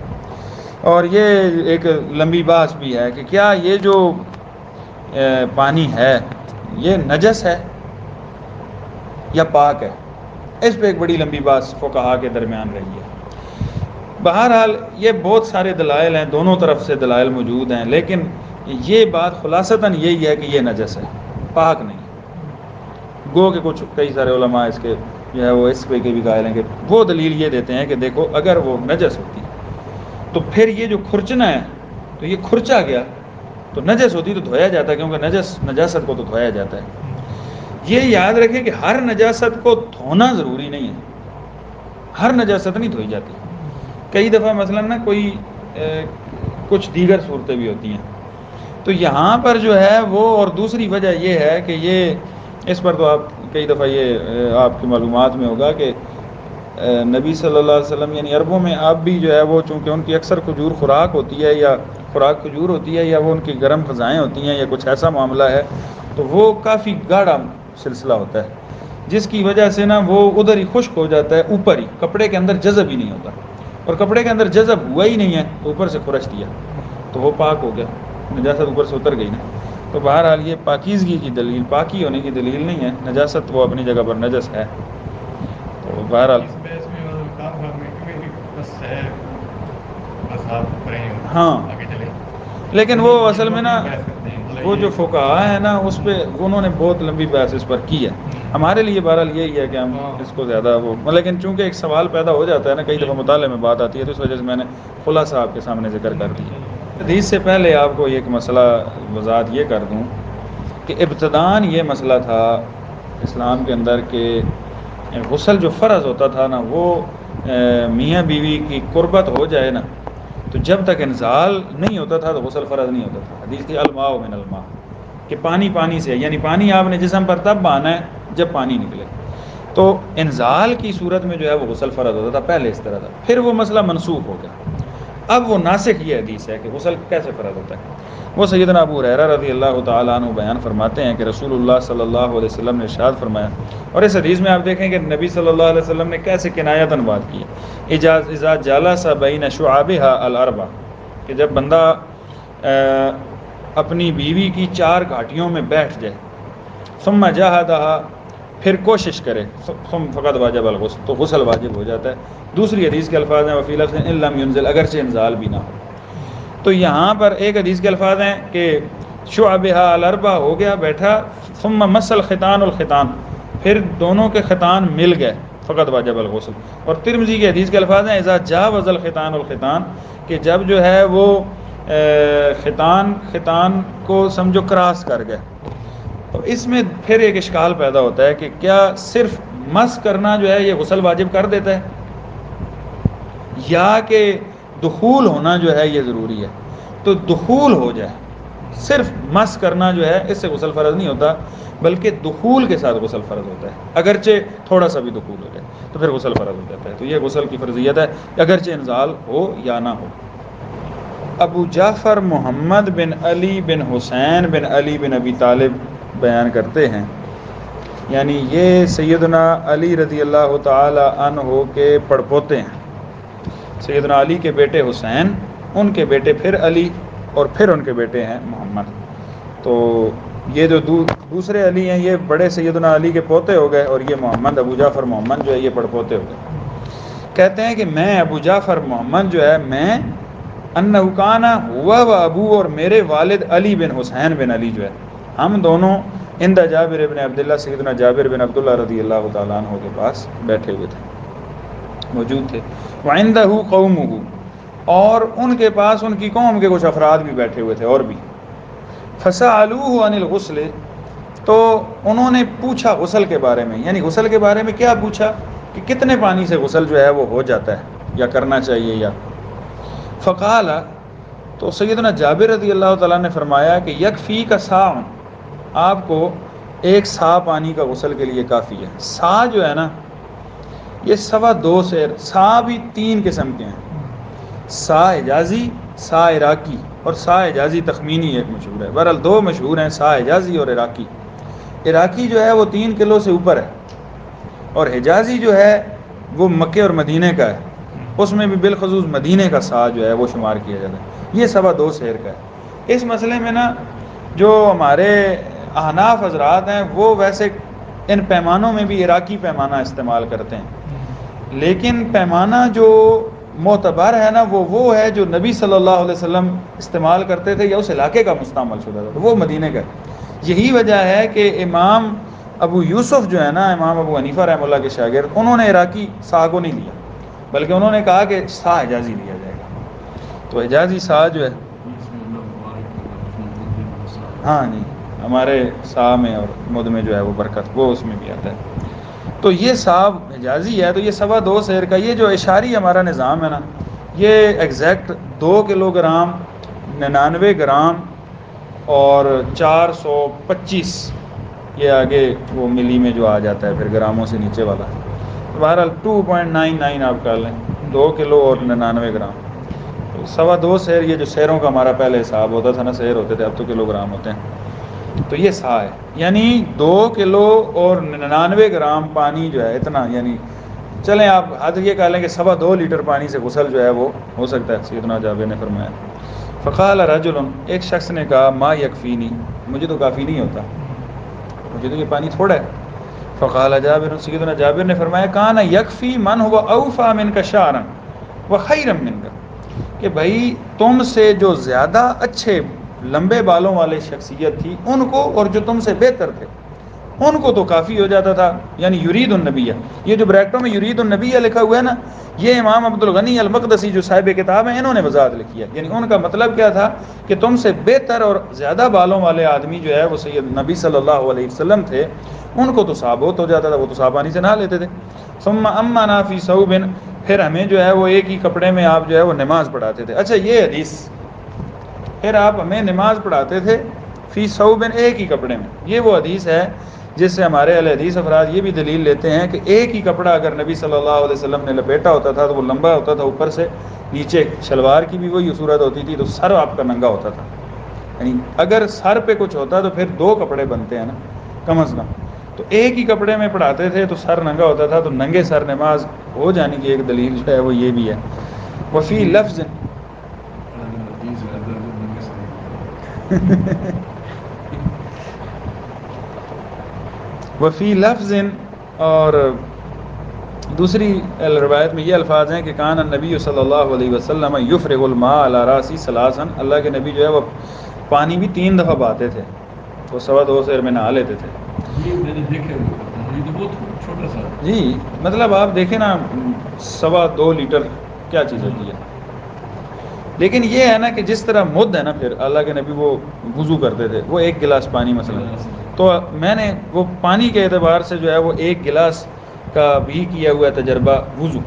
اور یہ ایک لمبی بحث بھی ہے کہ کیا یہ جو پانی ہے یہ نجس ہے یا پاک ہے۔ اس پہ ایک بڑی لمبی بحث فقہاء کے درمیان رہی ہے۔ بہرحال یہ بہت سارے دلائل ہیں، دونوں طرف سے دلائل موجود ہیں، لیکن یہ بات خلاصتاً یہی ہے کہ یہ نجس ہے، پاک نہیں۔ گو کہ کچھ کئی سارے علماء اس کے جو ہے وہ اس پہ کے بھی قائل ہیں کہ وہ دلیل یہ دیتے ہیں کہ دیکھو اگر وہ نجس ہوتی تو پھر یہ جو کھرچنا ہے تو یہ کھرچا گیا، تو نجس ہوتی تو دھویا جاتا ہے، کیونکہ نجاست کو تو دھویا جاتا ہے۔ یہ یاد رکھیں کہ ہر نجاست کو دھونا ضروری نہیں ہے، ہر نجاست نہیں دھوئی جاتی۔ کئی دفعہ مثلا نا کوئی کچھ دیگر صورتیں بھی ہوتی ہیں، تو یہاں پر جو ہے وہ، اور دوسری وجہ یہ ہے کہ یہ اس پر تو آپ کئی دفعہ یہ آپ کی معلومات میں ہوگا کہ نبی صلی اللہ علیہ وسلم یعنی عربوں میں اب بھی جو ہے وہ چونکہ ان کی اکثر کھجور خوراک ہوتی ہے، یا خوراک کھجور ہوتی ہے، یا وہ ان کی گرم غذائیں ہوتی ہیں، یا کچھ ایسا معاملہ ہے، تو وہ کافی گاڑھا سلسلہ ہوتا ہے، جس کی وجہ سے نا وہ ادھر ہی خشک ہو جاتا ہے، اوپر ہی کپڑے کے اندر جذب ہی نہیں ہوتا، اور کپڑے کے اندر جذب ہوا ہی نہیں ہے تو اوپر سے کھرچ دیا تو وہ پاک ہو گیا، نجاست اوپر سے اتر گئی نا۔ تو بہرحال یہ پاکیزگی کی دلیل، پاکی ہونے کی دلیل نہیں ہے، نجاست وہ اپنی جگہ پر نجس ہے۔ تو بہرحال ہاں، لیکن وہ اصل میں نا وہ جو فقہاء ہیں نا اس پہ انہوں نے بہت لمبی بحث اس پر کی ہے۔ ہمارے لیے بہرحال یہی ہے کہ ہم اس کو زیادہ وہ، لیکن چونکہ ایک سوال پیدا ہو جاتا ہے نا، کئی دفعہ مطالعے میں بات آتی ہے، تو اس وجہ سے میں نے خلاصہ آپ کے سامنے ذکر کر دیا۔ حدیث سے پہلے آپ کو ایک مسئلہ وضاحت یہ کر دوں کہ ابتداً یہ مسئلہ تھا اسلام کے اندر کہ غسل جو فرض ہوتا تھا نا وہ میاں بیوی کی قربت ہو جائے نا، تو جب تک انزال نہیں ہوتا تھا تو غسل فرض نہیں ہوتا تھا۔ حدیث تھی الماء من الماء، کہ پانی سے، یعنی پانی آپ نے جسم پر تب بہانا ہے جب پانی نکلے۔ تو انزال کی صورت میں جو ہے وہ غسل فرض ہوتا تھا، پہلے اس طرح تھا، پھر وہ مسئلہ منسوخ ہو گیا۔ اب وہ ناسخ یہ حدیث ہے کہ غسل کیسے فرض ہوتا ہے۔ وہ سیدنا ابو ہریرہ رضی اللہ تعالیٰ عنہ بیان فرماتے ہیں کہ رسول اللہ صلی اللہ علیہ وسلم نے ارشاد فرمایا، اور اس حدیث میں آپ دیکھیں کہ نبی صلی اللہ علیہ وسلم نے کیسے کنایتاً بات کی ہے، اذا جلس بین شعابها الاربع، کہ جب بندہ اپنی بیوی کی 4 گھاٹیوں میں بیٹھ جائے، ثم جاہدها، پھر کوشش کرے، ثم فقط واجب الغسل، تو غسل واجب ہو جاتا ہے۔ دوسری حدیث کے الفاظ ہیں وفی لفظ ان لم ينزل، اگرچہ انزال بھی نہ ہو۔ تو یہاں پر ایک حدیث کے الفاظ ہیں کہ شعبها الاربع ہو گیا بیٹھا، ثم مس الختان الختان، پھر دونوں کے ختان مل گئے، فقط واجب الغسل۔ اور ترمذی کے حدیث کے الفاظ ہیں اذا جاوز الختان الختان، کہ جب جو ہے وہ ختان کو سمجھو کراس کر گئے۔ تو اس میں پھر ایک اشکال پیدا ہوتا ہے کہ کیا صرف مس کرنا جو ہے یہ غسل واجب کر دیتا ہے، یا کہ دخول ہونا جو ہے یہ ضروری ہے۔ تو دخول ہو جائے، صرف مس کرنا جو ہے اس سے غسل فرض نہیں ہوتا، بلکہ دخول کے ساتھ غسل فرض ہوتا ہے، اگرچہ تھوڑا سا بھی دخول ہو جائے تو پھر غسل فرض ہو جاتا ہے۔ تو یہ غسل کی فرضیت ہے اگرچہ انزال ہو یا نہ ہو۔ ابو جعفر محمد بن علی بن حسین بن علی بن ابی طالب بیان کرتے ہیں، یعنی یہ سیدنا علی رضی اللہ تعالی عنہ کے پڑپوتے ہیں، سیدنا علی کے بیٹے حسین، ان کے بیٹے پھر علی، اور پھر ان کے بیٹے ہیں محمد۔ تو یہ جو دوسرے علی ہیں یہ بڑے سیدنا علی کے پوتے ہو گئے، اور یہ محمد ابو جعفر محمد جو ہے یہ پڑپوتے ہو گئے۔ کہتے ہیں کہ میں ابو جعفر محمد جو ہے، میں انہ کان ہوا و ابو، اور میرے والد علی بن حسین بن علی جو ہے، ہم دونوں عند جابر بن عبداللہ، سیدنا جابر بن عبداللہ رضی اللہ تعالیٰ عنہ کے پاس بیٹھے ہوئے تھے، موجود تھے۔ وعندہ قومہ، اور ان کے پاس ان کی قوم کے کچھ افراد بھی بیٹھے ہوئے تھے اور بھی۔ فسألوہ عن الغسل، تو انہوں نے پوچھا غسل کے بارے میں، یعنی غسل کے بارے میں کیا پوچھا کہ کتنے پانی سے غسل جو ہے وہ ہو جاتا ہے یا کرنا چاہیے یا۔ فقال، تو سیدنا جابر رضی اللہ تعالیٰ نے فرمایا کہ یکفی کا صاع، آپ کو 1 صاع پانی کا غسل کے لیے کافی ہے۔ صاع جو ہے نا یہ 2.25 سیر، صاع بھی 3 قسم کے ہیں، صاع حجازی، صاع عراقی، اور صاع حجازی تخمینی ایک مشہور ہے، بہرحال 2 مشہور ہیں، صاع حجازی اور عراقی۔ عراقی جو ہے وہ 3 کلو سے اوپر ہے، اور حجازی جو ہے وہ مکے اور مدینے کا ہے، اس میں بھی بالخصوص مدینے کا سا جو ہے وہ شمار کیا جاتا ہے، یہ 2.25 سیر کا ہے۔ اس مسئلے میں نا جو ہمارے احناف حضرات ہیں وہ ویسے ان پیمانوں میں بھی عراقی پیمانہ استعمال کرتے ہیں، لیکن پیمانہ جو معتبر ہے نا وہ ہے جو نبی صلی اللہ علیہ وسلم استعمال کرتے تھے یا اس علاقے کا مستعمل شدہ تھا، وہ مدینے کا ہے۔ یہی وجہ ہے کہ امام ابو یوسف جو ہے نا، امام ابو حنیفہ رحمہ اللہ کے شاگرد، انہوں نے عراقی سا کو نہیں لیا، بلکہ انہوں نے کہا کہ سا حجازی لیا جائے گا۔ تو حجازی سا جو ہے، ہاں جی، ہمارے سا میں اور مد میں جو ہے وہ برکت، وہ اس میں بھی آتا ہے۔ تو یہ صاحب حجازی ہے، تو یہ 2.25 سیر کا، یہ جو اشاری ہمارا نظام ہے نا، یہ ایگزیکٹ 2 کلو گرام 99 گرام اور 425، یہ آگے وہ ملی میں جو آ جاتا ہے پھر گراموں سے نیچے والا، بہرحال 2.99 آپ کر لیں، 2 کلو اور 99 گرام، 2.25 سیر، یہ جو سیروں کا ہمارا پہلے حساب ہوتا تھا نا، سیر ہوتے تھے، اب تو کلو گرام ہوتے ہیں، تو یہ سا ہے، یعنی 2 کلو اور 99 گرام پانی جو ہے اتنا، یعنی چلیں آپ حد یہ کہہ لیں کہ 2.25 لیٹر پانی سے غسل جو ہے وہ ہو سکتا ہے۔ سیدنا جابر نے فرمایا، فقال رجل، ایک شخص نے کہا، ما یکفینی، مجھے تو کافی نہیں ہوتا، مجھے تو یہ پانی تھوڑا ہے۔ فقال جابر، سیدنا جابر نے فرمایا، کان یکفی من هو اوفا منک شعرا وخیرا منک، کہ بھائی تم سے جو زیادہ اچھے لمبے بالوں والے شخصیت تھی ان کو، اور جو تم سے بہتر تھے ان کو تو کافی ہو جاتا تھا، یعنی یرید النبیہ، یہ جو بریکٹوں میں یرید النبیہ لکھا ہوا ہے نا، یہ امام عبد الغنی المقدسی جو صاحب کتاب ہیں انہوں نے وضاحت لکھی ہے، یعنی ان کا مطلب کیا تھا کہ تم سے بہتر اور زیادہ بالوں والے آدمی جو ہے وہ سید نبی صلی اللہ علیہ وسلم تھے، ان کو تو ثابت ہو جاتا تھا، وہ تو صاف پانی سے نہا لیتے تھے۔ ثم امنا فی ثوب، پھر ہمیں جو ہے وہ ایک ہی کپڑے میں آپ جو ہے وہ نماز پڑھاتے تھے۔ اچھا یہ حدیث، پھر آپ ہمیں نماز پڑھاتے تھے فی ثوب، ایک ہی کپڑے میں، یہ وہ حدیث ہے جس سے ہمارے اہل حدیث افراد یہ بھی دلیل لیتے ہیں کہ ایک ہی کپڑا اگر نبی صلی اللہ علیہ وسلم نے لپیٹا ہوتا تھا تو وہ لمبا ہوتا تھا اوپر سے نیچے، شلوار کی بھی وہی صورت ہوتی تھی، تو سر آپ کا ننگا ہوتا تھا، یعنی اگر سر پہ کچھ ہوتا تو پھر 2 کپڑے بنتے ہیں نا کم از کم، تو ایک ہی کپڑے میں پڑھاتے تھے تو سر ننگا ہوتا تھا، تو ننگے سر نماز ہو جانے کی ایک دلیل جو ہے وہ یہ بھی ہے۔ وفی لفظ وفی لفظ، اور دوسری روایت میں یہ الفاظ ہیں کہ کان النبی صلی اللہ علیہ وسلم یفرغ الماء علی راسی ثلاثا، اللہ کے نبی جو ہے وہ پانی بھی 3 دفعہ بہاتے تھے، وہ 2.25 سیر میں نہا لیتے تھے۔ یہ میں نے دیکھے ہوئے، یہ تو بہت چھوٹا سا، جی مطلب آپ دیکھیں نا 2.25 لیٹر کیا چیز ہوتی ہے، لیکن یہ ہے نا کہ جس طرح مد ہے نا، پھر اللہ کے نبی وہ وضو کرتے تھے، وہ 1 گلاس پانی مثلا، تو میں نے وہ پانی کے اعتبار سے جو ہے وہ 1 گلاس کا بھی کیا ہوا تجربہ وضو،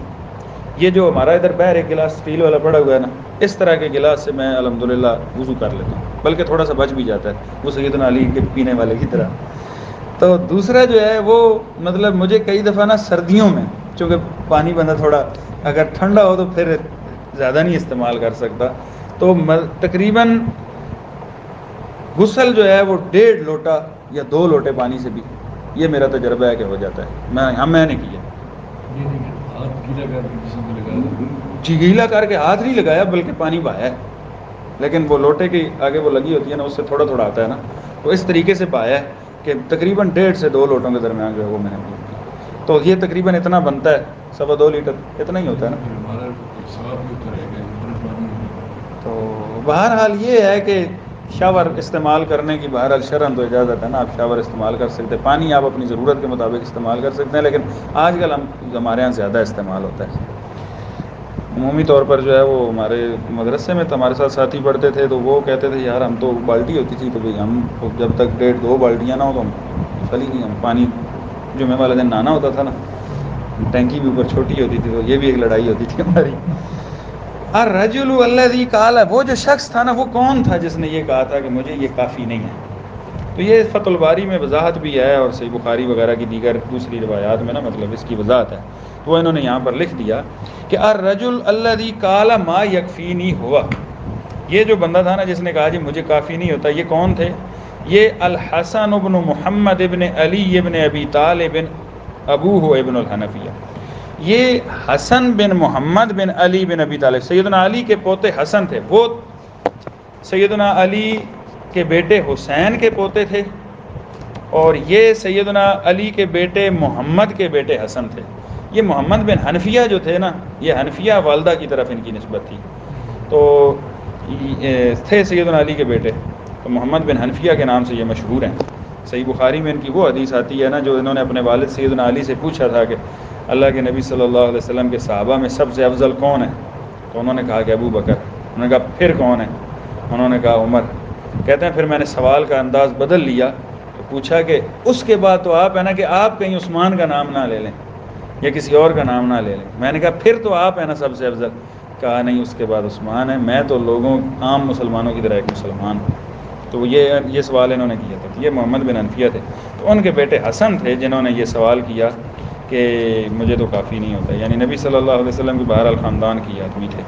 یہ جو ہمارا ادھر باہر 1 گلاس اسٹیل والا پڑا ہوا ہے نا، اس طرح کے گلاس سے میں الحمدللہ وضو کر لیتا ہوں، بلکہ تھوڑا سا بچ بھی جاتا ہے، وہ سیدنا علی کے پینے والے کی طرح۔ تو دوسرا جو ہے وہ مطلب مجھے کئی دفعہ نا سردیوں میں، چونکہ پانی بندہ تھوڑا اگر ٹھنڈا ہو تو پھر زیادہ نہیں استعمال کر سکتا، تو تقریباً غسل جو ہے وہ 1.5 لوٹا یا 2 لوٹے پانی سے بھی، یہ میرا تجربہ ہے کہ ہو جاتا ہے، میں نے کیا ہاتھ گیلا کر کے جسم پہ لگا، جی گیلا کر کے ہاتھ نہیں لگایا بلکہ پانی بہایا ہے، لیکن وہ لوٹے کی آگے وہ لگی ہوتی ہے نا، اس سے تھوڑا تھوڑا آتا ہے نا، تو اس طریقے سے بہایا ہے کہ تقریباً 1.5 سے 2 لوٹوں کے درمیان جو ہے وہ میں نے کیا، تو یہ تقریباً اتنا بنتا ہے 2.25 لیٹر، اتنا ہی ہوتا ہے نا۔ ہمارا ثواب بھی ہوتا رہے گا۔ تو بہرحال یہ ہے کہ شاور استعمال کرنے کی بہرحال شرعاً تو اجازت ہے نا، آپ شاور استعمال کر سکتے ہیں، پانی آپ اپنی ضرورت کے مطابق استعمال کر سکتے ہیں، لیکن آج کل ہمارے یہاں زیادہ استعمال ہوتا ہے۔ عمومی طور پر جو ہے وہ ہمارے مدرسے میں تو ہمارے ساتھ ساتھی پڑھتے تھے، تو وہ کہتے تھے یار ہم تو بالٹی ہوتی تھی تو بھائی ہم جب تک 1.5-2 بالٹیاں نہ ہو تو ہم چلی نہیں، ہم پانی جمعے والے دن نہانا ہوتا تھا نا، ٹینکی بھی اوپر چھوٹی ہوتی تھی، تو یہ بھی ایک لڑائی ہوتی تھی ہماری۔ الرجل الذی قال، وہ جو شخص تھا نا وہ کون تھا جس نے یہ کہا تھا کہ مجھے یہ کافی نہیں ہے؟ تو یہ فتح الباری میں وضاحت بھی ہے، اور صحیح بخاری وغیرہ کی دیگر دوسری روایات میں نا مطلب اس کی وضاحت ہے، تو انہوں نے یہاں پر لکھ دیا کہ الرجل الذی قال ما یکفینی ہوا، یہ جو بندہ تھا نا جس نے کہا جی مجھے کافی نہیں ہوتا، یہ کون تھے؟ یہ الحسن ابن محمد ابن علی ابن ابی طالب ابوہ ابن الحنفیہ، یہ حسن بن محمد بن علی بن ابی طالب، سیدنا علی کے پوتے حسن تھے، وہ سیدنا علی کے بیٹے حسین کے پوتے تھے، اور یہ سیدنا علی کے بیٹے محمد کے بیٹے حسن تھے۔ یہ محمد بن حنفیہ جو تھے نا، یہ حنفیہ والدہ کی طرف ان کی نسبت تھی، تو تھے سیدنا علی کے بیٹے، تو محمد بن حنفیہ کے نام سے یہ مشہور ہیں۔ صحیح بخاری میں ان کی وہ حدیث آتی ہے نا، جو انہوں نے اپنے والد سیدنا علی سے پوچھا تھا کہ اللہ کے نبی صلی اللہ علیہ وسلم کے صحابہ میں سب سے افضل کون ہے، تو انہوں نے کہا کہ ابو بکر۔ انہوں نے کہا پھر کون ہے، انہوں نے کہا عمر۔ کہتے ہیں پھر میں نے سوال کا انداز بدل لیا، تو پوچھا کہ اس کے بعد تو آپ ہے نا کہ آپ کہیں عثمان کا نام نہ لے لیں یا کسی اور کا نام نہ لے لیں۔ میں نے کہا پھر تو آپ ہے نا سب سے افضل۔ کہا نہیں، اس کے بعد عثمان ہے، میں تو لوگوں عام مسلمانوں کی طرح ایک مسلمان ہوں۔ تو یہ سوال انہوں نے کیا تھا، یہ محمد بن حنفیہ تھے، تو ان کے بیٹے حسن تھے جنہوں نے یہ سوال کیا کہ مجھے تو کافی نہیں ہوتا، یعنی نبی صلی اللہ علیہ وسلم کے بہرحال خاندان کی آدمی تھے۔